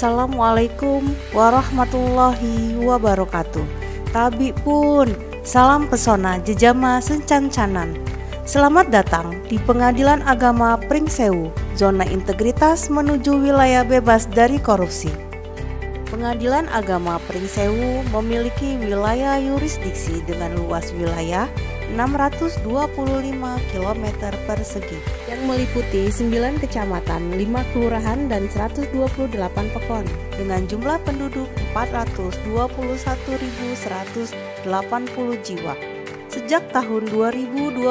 Assalamualaikum warahmatullahi wabarakatuh. Tabi pun, salam pesona jejama sencancanan. Selamat datang di Pengadilan Agama Pringsewu, zona integritas menuju wilayah bebas dari korupsi. Pengadilan Agama Pringsewu memiliki wilayah yurisdiksi dengan luas wilayah 625 km persegi yang meliputi 9 kecamatan, 5 kelurahan, dan 128 pekon dengan jumlah penduduk 421.180 jiwa. Sejak tahun 2022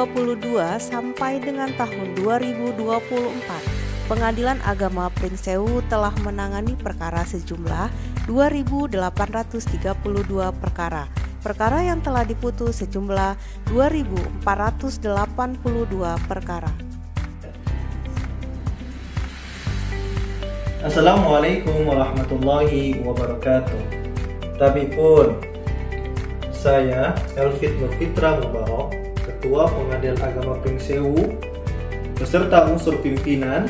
sampai dengan tahun 2024, Pengadilan Agama Pringsewu telah menangani perkara sejumlah 2.832 perkara yang telah diputus sejumlah 2.482 perkara. Assalamualaikum warahmatullahi wabarakatuh. Tabi pun, saya Elfit Nurfitra Mubarok, Ketua Pengadilan Agama Pringsewu, beserta unsur pimpinan,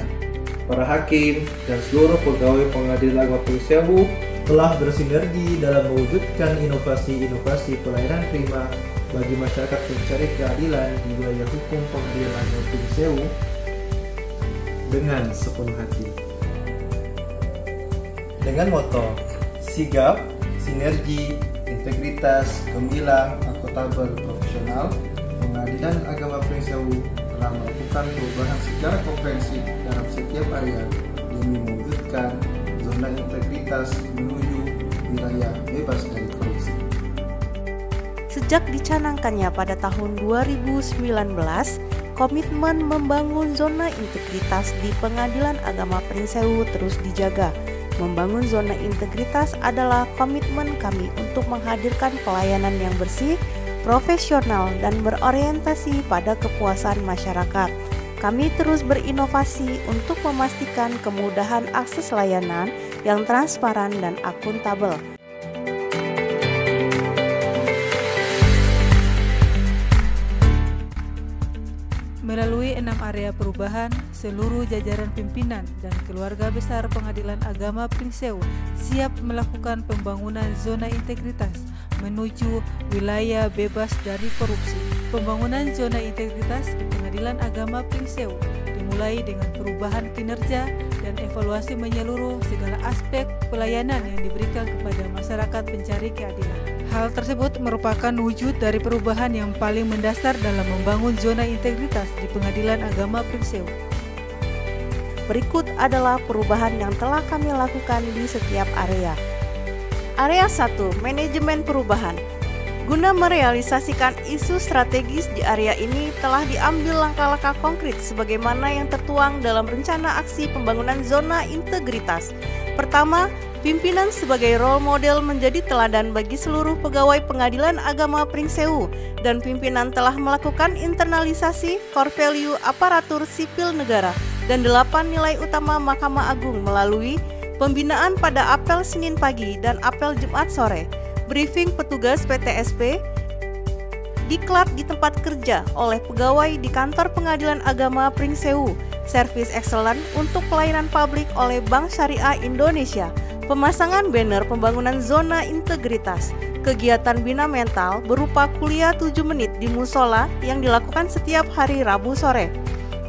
para hakim, dan seluruh pegawai Pengadilan Agama Pringsewu telah bersinergi dalam mewujudkan inovasi-inovasi pelayanan prima bagi masyarakat pencari keadilan di wilayah hukum Pengadilan Agama Pringsewu dengan sepenuh hati. Dengan moto sigap, sinergi, integritas, gemilang, akuntabel, profesional, Pengadilan Agama Pringsewu telah melakukan perubahan secara komprehensif dalam setiap area demi mewujudkan zona integritas menuju wilayah bebas dari korupsi. Sejak dicanangkannya pada tahun 2019, komitmen membangun zona integritas di Pengadilan Agama Pringsewu terus dijaga. Membangun zona integritas adalah komitmen kami untuk menghadirkan pelayanan yang bersih, profesional, dan berorientasi pada kepuasan masyarakat. Kami terus berinovasi untuk memastikan kemudahan akses layanan yang transparan dan akuntabel. Melalui 6 area perubahan, seluruh jajaran pimpinan dan keluarga besar Pengadilan Agama Pringsewu siap melakukan pembangunan zona integritas menuju wilayah bebas dari korupsi. Pembangunan zona integritas di Pengadilan Agama Pringsewu dimulai dengan perubahan kinerja dan evaluasi menyeluruh segala aspek pelayanan yang diberikan kepada masyarakat pencari keadilan. Hal tersebut merupakan wujud dari perubahan yang paling mendasar dalam membangun zona integritas di Pengadilan Agama Pringsewu. Berikut adalah perubahan yang telah kami lakukan di setiap area. Area 1, manajemen perubahan. Guna merealisasikan isu strategis di area ini telah diambil langkah-langkah konkret sebagaimana yang tertuang dalam rencana aksi pembangunan zona integritas. Pertama, pimpinan sebagai role model menjadi teladan bagi seluruh pegawai Pengadilan Agama Pringsewu, dan pimpinan telah melakukan internalisasi core value aparatur sipil negara dan 8 nilai utama Mahkamah Agung melalui pembinaan pada apel Senin pagi dan apel Jumat sore, briefing petugas PTSP, diklat di tempat kerja oleh pegawai di kantor Pengadilan Agama Pringsewu, service excellent untuk pelayanan publik oleh Bank Syariah Indonesia, pemasangan banner pembangunan zona integritas, kegiatan bina mental berupa kuliah 7 menit di musola yang dilakukan setiap hari Rabu sore.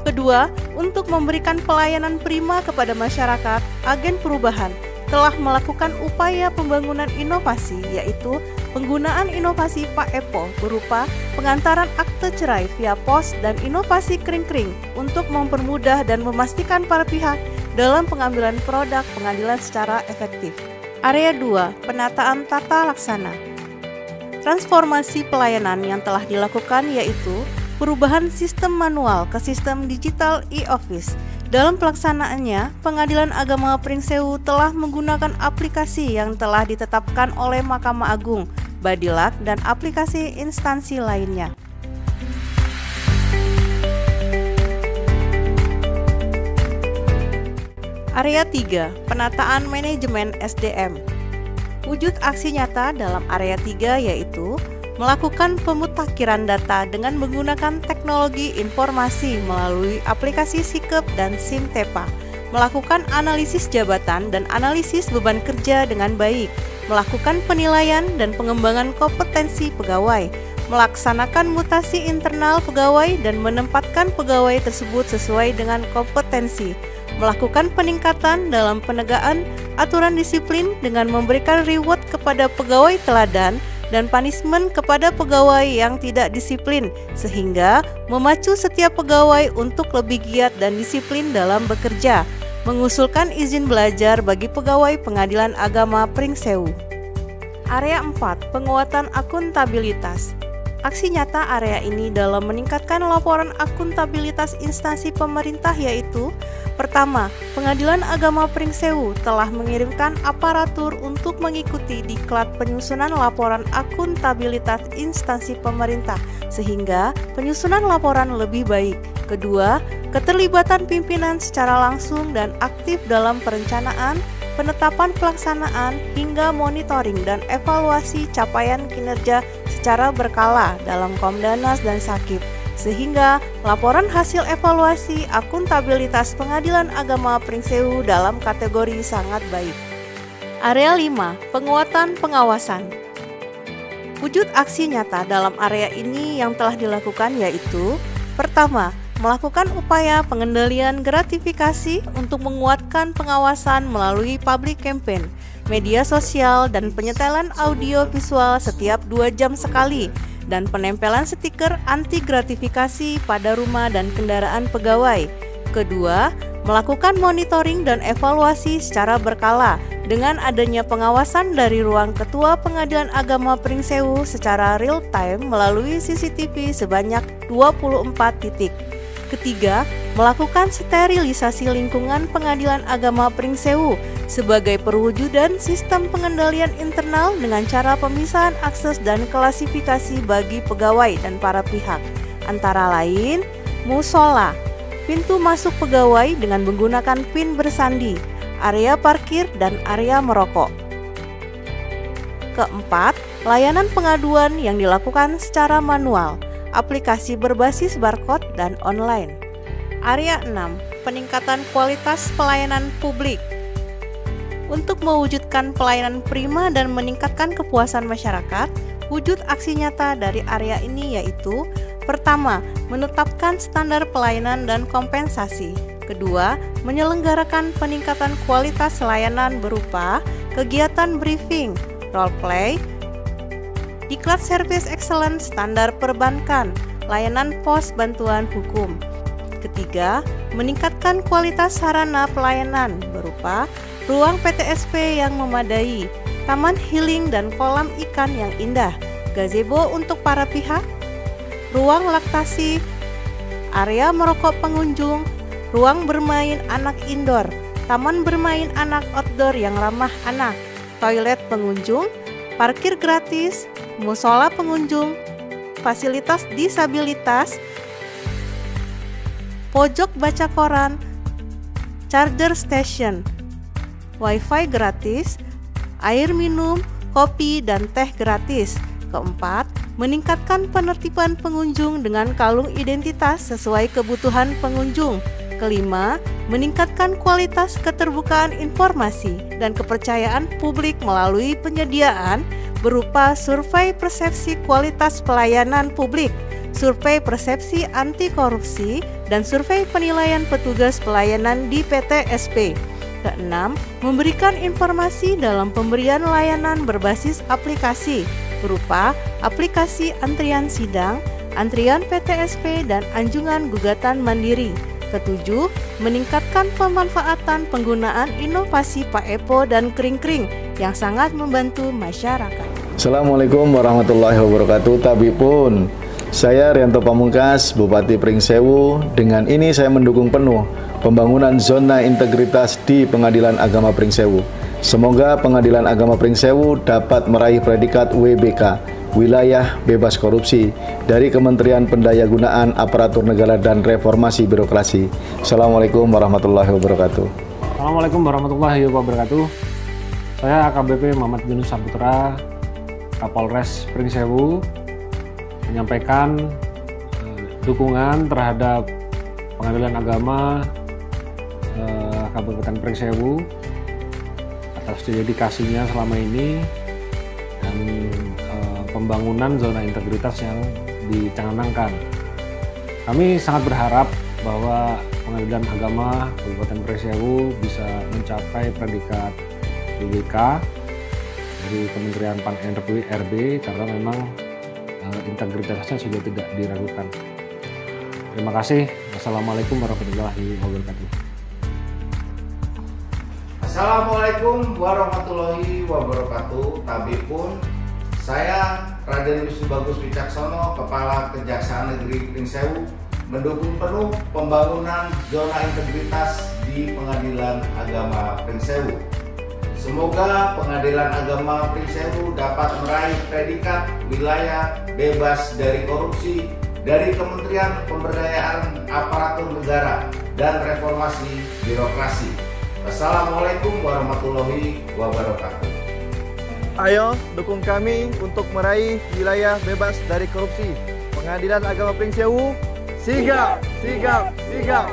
Kedua, untuk memberikan pelayanan prima kepada masyarakat, agen perubahan telah melakukan upaya pembangunan inovasi, yaitu penggunaan inovasi Pak Epo berupa pengantaran akte cerai via pos dan inovasi kring-kring untuk mempermudah dan memastikan para pihak dalam pengambilan produk pengadilan secara efektif. Area 2, penataan tata laksana. Transformasi pelayanan yang telah dilakukan yaitu perubahan sistem manual ke sistem digital e-office. Dalam pelaksanaannya, Pengadilan Agama Pringsewu telah menggunakan aplikasi yang telah ditetapkan oleh Mahkamah Agung, Badilak, dan aplikasi instansi lainnya. Area 3, penataan manajemen SDM. Wujud aksi nyata dalam area 3 yaitu melakukan pemutakhiran data dengan menggunakan teknologi informasi melalui aplikasi Sikep dan SimTepa, melakukan analisis jabatan dan analisis beban kerja dengan baik, melakukan penilaian dan pengembangan kompetensi pegawai, melaksanakan mutasi internal pegawai dan menempatkan pegawai tersebut sesuai dengan kompetensi, melakukan peningkatan dalam penegakan aturan disiplin dengan memberikan reward kepada pegawai teladan dan punishment kepada pegawai yang tidak disiplin, sehingga memacu setiap pegawai untuk lebih giat dan disiplin dalam bekerja, mengusulkan izin belajar bagi pegawai Pengadilan Agama Pringsewu. Area 4, penguatan akuntabilitas. Aksi nyata area ini dalam meningkatkan laporan akuntabilitas instansi pemerintah yaitu: pertama, Pengadilan Agama Pringsewu telah mengirimkan aparatur untuk mengikuti diklat penyusunan laporan akuntabilitas instansi pemerintah sehingga penyusunan laporan lebih baik. Kedua, keterlibatan pimpinan secara langsung dan aktif dalam perencanaan, penetapan pelaksanaan, hingga monitoring dan evaluasi capaian kinerja secara berkala dalam Komdanas dan Sakip, sehingga laporan hasil evaluasi akuntabilitas Pengadilan Agama Pringsewu dalam kategori sangat baik. Area 5, penguatan pengawasan. Wujud aksi nyata dalam area ini yang telah dilakukan yaitu: pertama, melakukan upaya pengendalian gratifikasi untuk menguatkan pengawasan melalui public campaign, media sosial, dan penyetelan audio visual setiap 2 jam sekali, dan penempelan stiker anti gratifikasi pada rumah dan kendaraan pegawai. Kedua, melakukan monitoring dan evaluasi secara berkala dengan adanya pengawasan dari ruang Ketua Pengadilan Agama Pringsewu secara real time melalui CCTV sebanyak 24 titik. Ketiga, melakukan sterilisasi lingkungan Pengadilan Agama Pringsewu sebagai perwujudan sistem pengendalian internal dengan cara pemisahan akses dan klasifikasi bagi pegawai dan para pihak, antara lain musola, pintu masuk pegawai dengan menggunakan PIN bersandi, area parkir, dan area merokok. Keempat, layanan pengaduan yang dilakukan secara manual, aplikasi berbasis barcode dan online. Area 6, peningkatan kualitas pelayanan publik. Untuk mewujudkan pelayanan prima dan meningkatkan kepuasan masyarakat, wujud aksi nyata dari area ini yaitu: pertama, menetapkan standar pelayanan dan kompensasi. Kedua, menyelenggarakan peningkatan kualitas layanan berupa kegiatan briefing, role play, diklat service excellence standar perbankan, layanan pos bantuan hukum. Ketiga, meningkatkan kualitas sarana pelayanan berupa ruang PTSP yang memadai, taman healing dan kolam ikan yang indah, gazebo untuk para pihak, ruang laktasi, area merokok pengunjung, ruang bermain anak indoor, taman bermain anak outdoor yang ramah anak, toilet pengunjung, parkir gratis, musola pengunjung, fasilitas disabilitas, pojok baca koran, charger station, wifi gratis, air minum, kopi, dan teh gratis. Keempat, meningkatkan penertiban pengunjung dengan kalung identitas sesuai kebutuhan pengunjung. Kelima, meningkatkan kualitas keterbukaan informasi dan kepercayaan publik melalui penyediaan berupa survei persepsi kualitas pelayanan publik, survei persepsi anti korupsi, dan survei penilaian petugas pelayanan di PTSP. Keenam, memberikan informasi dalam pemberian layanan berbasis aplikasi berupa aplikasi antrian sidang, antrian PTSP, dan anjungan gugatan mandiri. Ketujuh, meningkatkan pemanfaatan penggunaan inovasi PAEPO dan kring-kring yang sangat membantu masyarakat. Assalamualaikum warahmatullahi wabarakatuh. Tabipun, saya Rianto Pamungkas, Bupati Pringsewu. Dengan ini saya mendukung penuh pembangunan zona integritas di Pengadilan Agama Pringsewu. Semoga Pengadilan Agama Pringsewu dapat meraih predikat WBK, Wilayah Bebas Korupsi, dari Kementerian Pendayagunaan Aparatur Negara dan Reformasi Birokrasi. Assalamualaikum warahmatullahi wabarakatuh. Assalamualaikum warahmatullahi wabarakatuh. Saya AKBP Muhammad Yunus Saputra, Kapolres Pringsewu, menyampaikan dukungan terhadap Pengadilan Agama Kabupaten Pringsewu atas dedikasinya selama ini dan pembangunan zona integritas yang dicanangkan. Kami sangat berharap bahwa Pengadilan Agama Kabupaten Pringsewu bisa mencapai predikat BBK dari Kementerian Pan-RB karena memang integritasnya sudah tidak diragukan. Terima kasih. Wassalamualaikum warahmatullahi wabarakatuh. Assalamualaikum warahmatullahi wabarakatuh. Tabipun, saya Raden Wisnu Bagus Wicaksono, Kepala Kejaksaan Negeri Pringsewu, mendukung penuh pembangunan zona integritas di Pengadilan Agama Pringsewu. Semoga Pengadilan Agama Pringsewu dapat meraih predikat wilayah bebas dari korupsi dari Kementerian Pemberdayaan Aparatur Negara dan Reformasi Birokrasi. Assalamualaikum warahmatullahi wabarakatuh. Ayo dukung kami untuk meraih wilayah bebas dari korupsi. Pengadilan Agama Pringsewu, sigap, sigap, sigap.